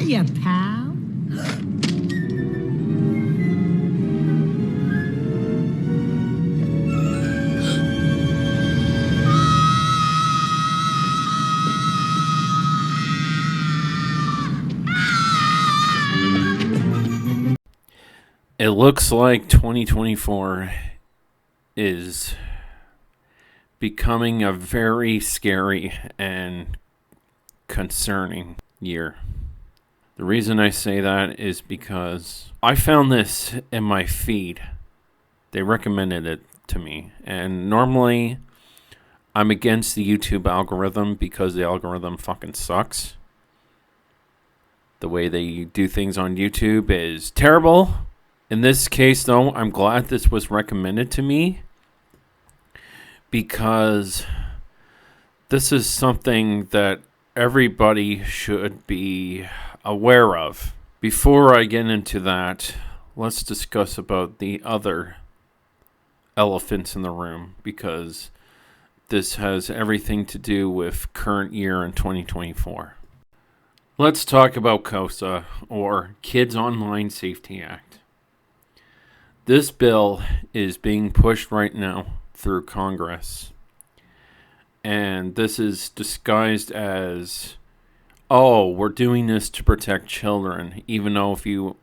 Hiya, pal. It looks like 2024 is becoming a very scary and concerning year. The reason I say that is because I found this in my feed. They recommended it to me. And normally I'm against the YouTube algorithm because the algorithm fucking sucks. The way they do things on YouTube is terrible. In this case, though, I'm glad this was recommended to me because this is something that everybody should be aware of. Before I get into that, let's discuss about the other elephants in the room because this has everything to do with current year in 2024. Let's talk about KOSA, or Kids Online Safety Act. This bill is being pushed right now through Congress. And this is disguised as, oh, we're doing this to protect children. Even though if you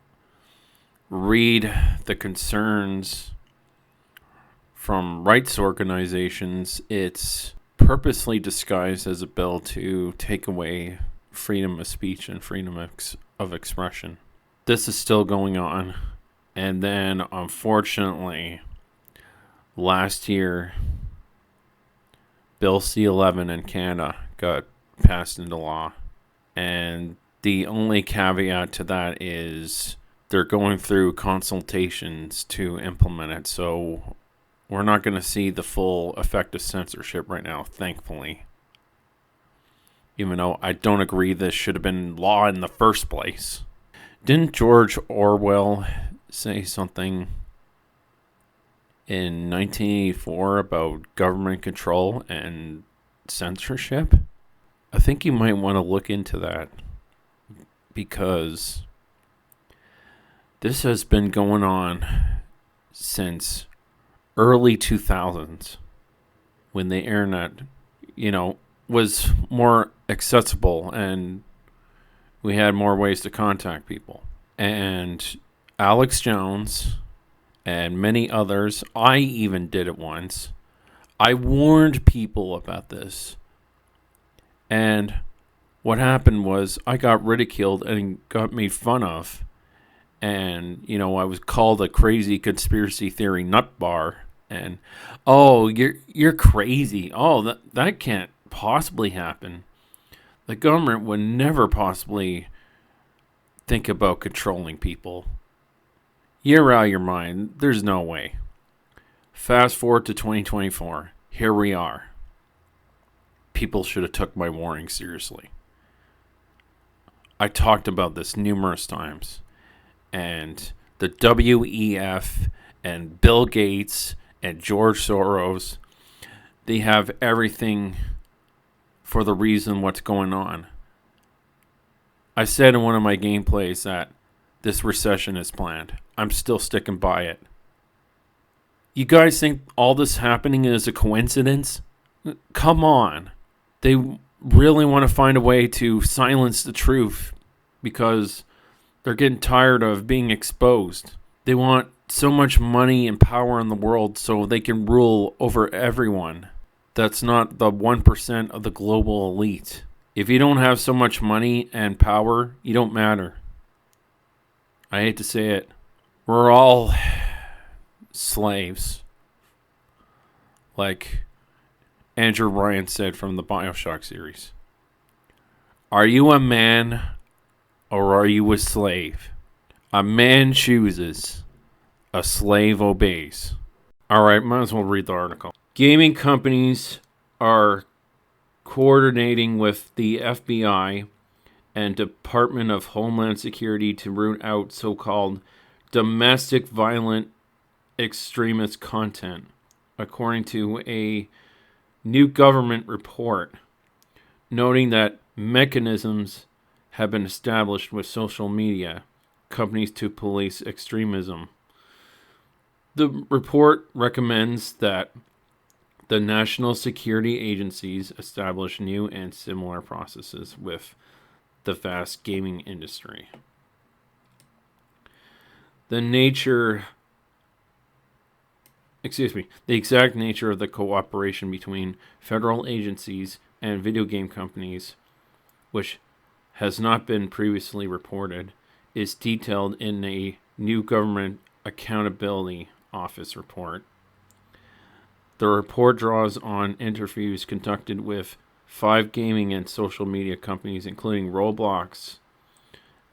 read the concerns from rights organizations, it's purposely disguised as a bill to take away freedom of speech and freedom of expression. This is still going on. And then, unfortunately, last year, Bill C-11 in Canada got passed into law. And the only caveat to that is they're going through consultations to implement it. So we're not going to see the full effect of censorship right now, thankfully. Even though I don't agree this should have been law in the first place. Didn't George Orwell say something in 1984 about government control and censorship? I think you might want to look into that because this has been going on since early 2000s when the internet, was more accessible and we had more ways to contact people. And Alex Jones and many others, I even did it once. I warned people about this. And what happened was I got ridiculed and got made fun of. And, I was called a crazy conspiracy theory nut bar. And, oh, you're crazy. Oh, that can't possibly happen. The government would never possibly think about controlling people. You're out of your mind. There's no way. Fast forward to 2024. Here we are. People should have took my warning seriously. I talked about this numerous times. And the WEF and Bill Gates and George Soros, they have everything for the reason what's going on. I said in one of my gameplays that this recession is planned. I'm still sticking by it. You guys think all this happening is a coincidence? Come on. They really want to find a way to silence the truth because they're getting tired of being exposed. They want so much money and power in the world so they can rule over everyone. That's not the 1% of the global elite. If you don't have so much money and power, you don't matter. I hate to say it. We're all slaves. Like Andrew Ryan said from the BioShock series. Are you a man or are you a slave? A man chooses. A slave obeys. Alright, might as well read the article. Gaming companies are coordinating with the FBI and Department of Homeland Security to root out so-called domestic violent extremist content, according to a new government report, noting that mechanisms have been established with social media companies to police extremism. The report recommends that the national security agencies establish new and similar processes with the vast gaming industry. The exact nature of the cooperation between federal agencies and video game companies, which has not been previously reported, is detailed in a new Government Accountability Office report. The report draws on interviews conducted with 5 gaming and social media companies, including Roblox,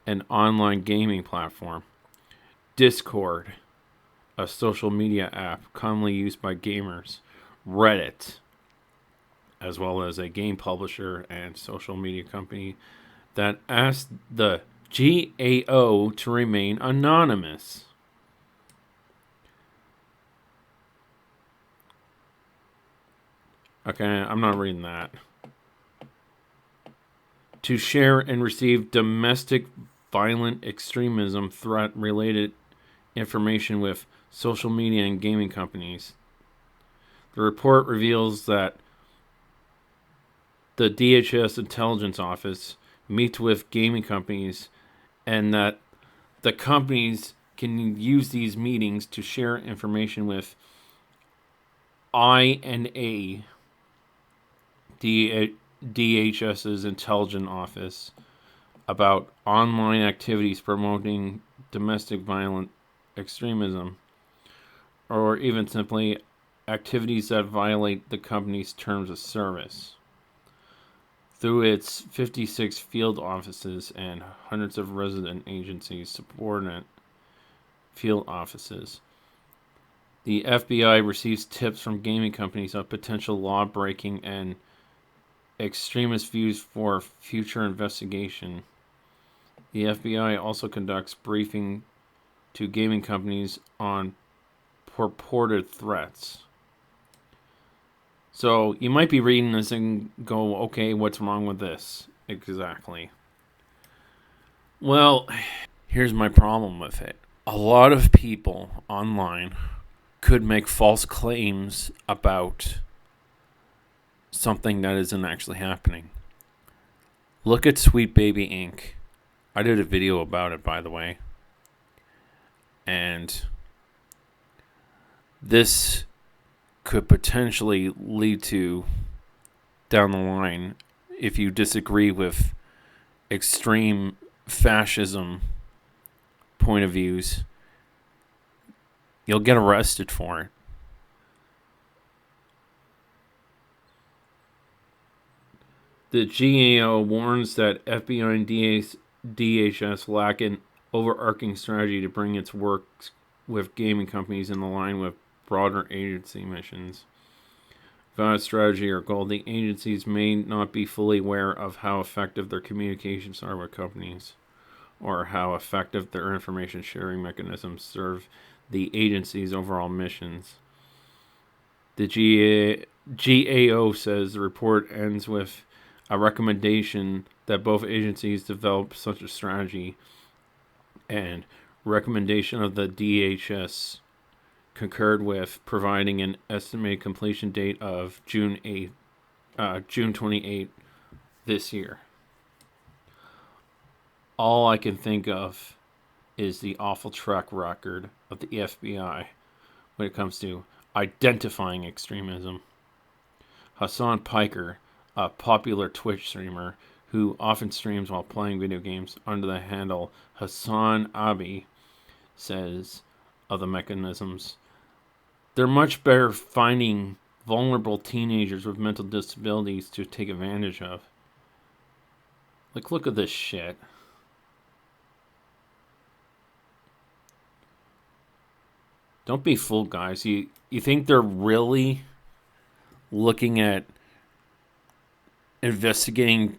an online gaming platform, Discord, a social media app commonly used by gamers, Reddit, as well as a game publisher and social media company that asked the GAO to remain anonymous. Okay, I'm not reading that. To share and receive domestic violent extremism threat related information with social media and gaming companies. The report reveals that the DHS Intelligence Office meets with gaming companies and that the companies can use these meetings to share information with INA, DHS's Intelligence Office, about online activities promoting domestic violent extremism, or even simply activities that violate the company's terms of service. Through its 56 field offices and hundreds of resident agencies, subordinate field offices, the FBI receives tips from gaming companies of potential law breaking and extremist views for future investigation. The FBI also conducts briefing to gaming companies on purported threats. So you might be reading this and go, okay, what's wrong with this? Exactly. Well, here's my problem with it. A lot of people online could make false claims about something that isn't actually happening. Look at Sweet Baby Inc. I did a video about it, by the way. And this could potentially lead to, down the line, if you disagree with extreme fascism point of views, you'll get arrested for it. The GAO warns that FBI and DHS lack an overarching strategy to bring its work with gaming companies in line with broader agency missions. Without a strategy or goal, the agencies may not be fully aware of how effective their communications are with companies, or how effective their information sharing mechanisms serve the agency's overall missions. The GAO says the report ends with a recommendation that both agencies develop such a strategy, and recommendation of the DHS concurred with providing an estimated completion date of June 28 this year. All I can think of is the awful track record of the FBI when it comes to identifying extremism. Hassan Piker, a popular Twitch streamer who often streams while playing video games under the handle Hassan Abi, says of the mechanisms, they're much better finding vulnerable teenagers with mental disabilities to take advantage of. Like, look at this shit. Don't be fooled, guys. You think they're really looking at investigating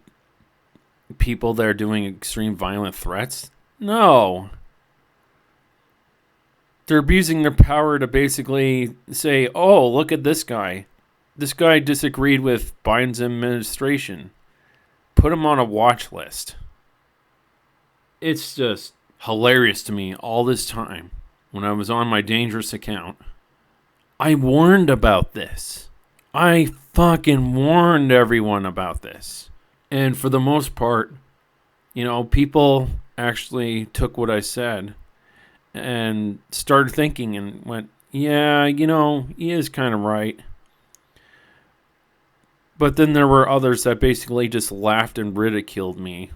people that are doing extreme violent threats? No. They're abusing their power to basically say, oh, look at this guy. This guy disagreed with Biden's administration. Put him on a watch list. It's just hilarious to me all this time. When I was on my dangerous account, I warned about this. I fucking warned everyone about this. And for the most part, people actually took what I said and started thinking and went, yeah, he is kind of right. But then there were others that basically just laughed and ridiculed me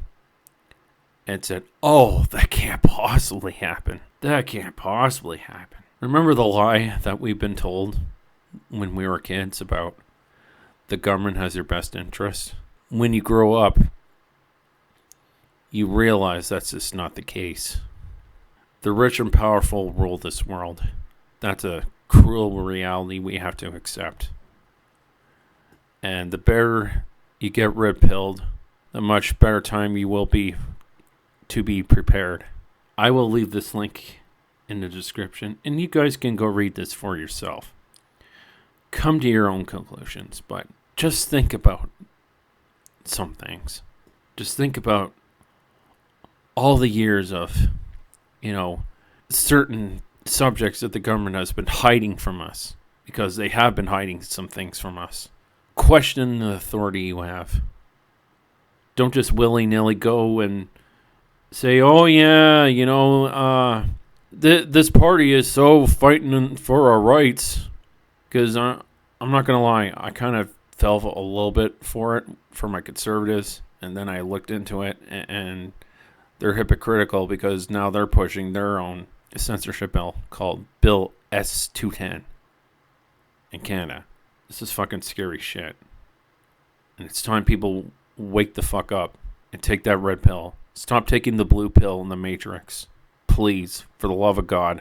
and said, oh, that can't possibly happen. That can't possibly happen. Remember the lie that we've been told when we were kids about the government has your best interest? When you grow up, you realize that's just not the case. The rich and powerful rule this world. That's a cruel reality we have to accept. And the better you get red-pilled, the much better time you will be to be prepared. I will leave this link in the description, and you guys can go read this for yourself. Come to your own conclusions, but just think about some things. Just think about all the years of, certain subjects that the government has been hiding from us, because they have been hiding some things from us. Question the authority you have. Don't just willy-nilly go and say, oh yeah, this party is so fighting for our rights. Because I'm not going to lie, I kind of fell a little bit for it, for my conservatives. And then I looked into it, and they're hypocritical because now they're pushing their own censorship bill called Bill S-210 in Canada. This is fucking scary shit. And it's time people wake the fuck up and take that red pill. Stop taking the blue pill in the Matrix. Please, for the love of God.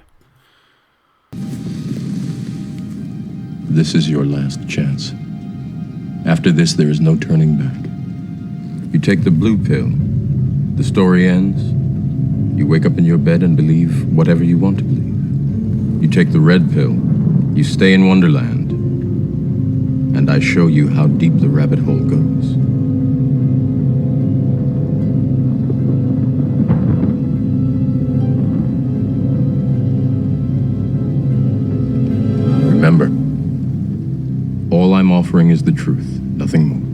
This is your last chance. After this, there is no turning back. You take the blue pill. The story ends. You wake up in your bed and believe whatever you want to believe. You take the red pill. You stay in Wonderland. And I show you how deep the rabbit hole goes. Remember, all I'm offering is the truth, nothing more.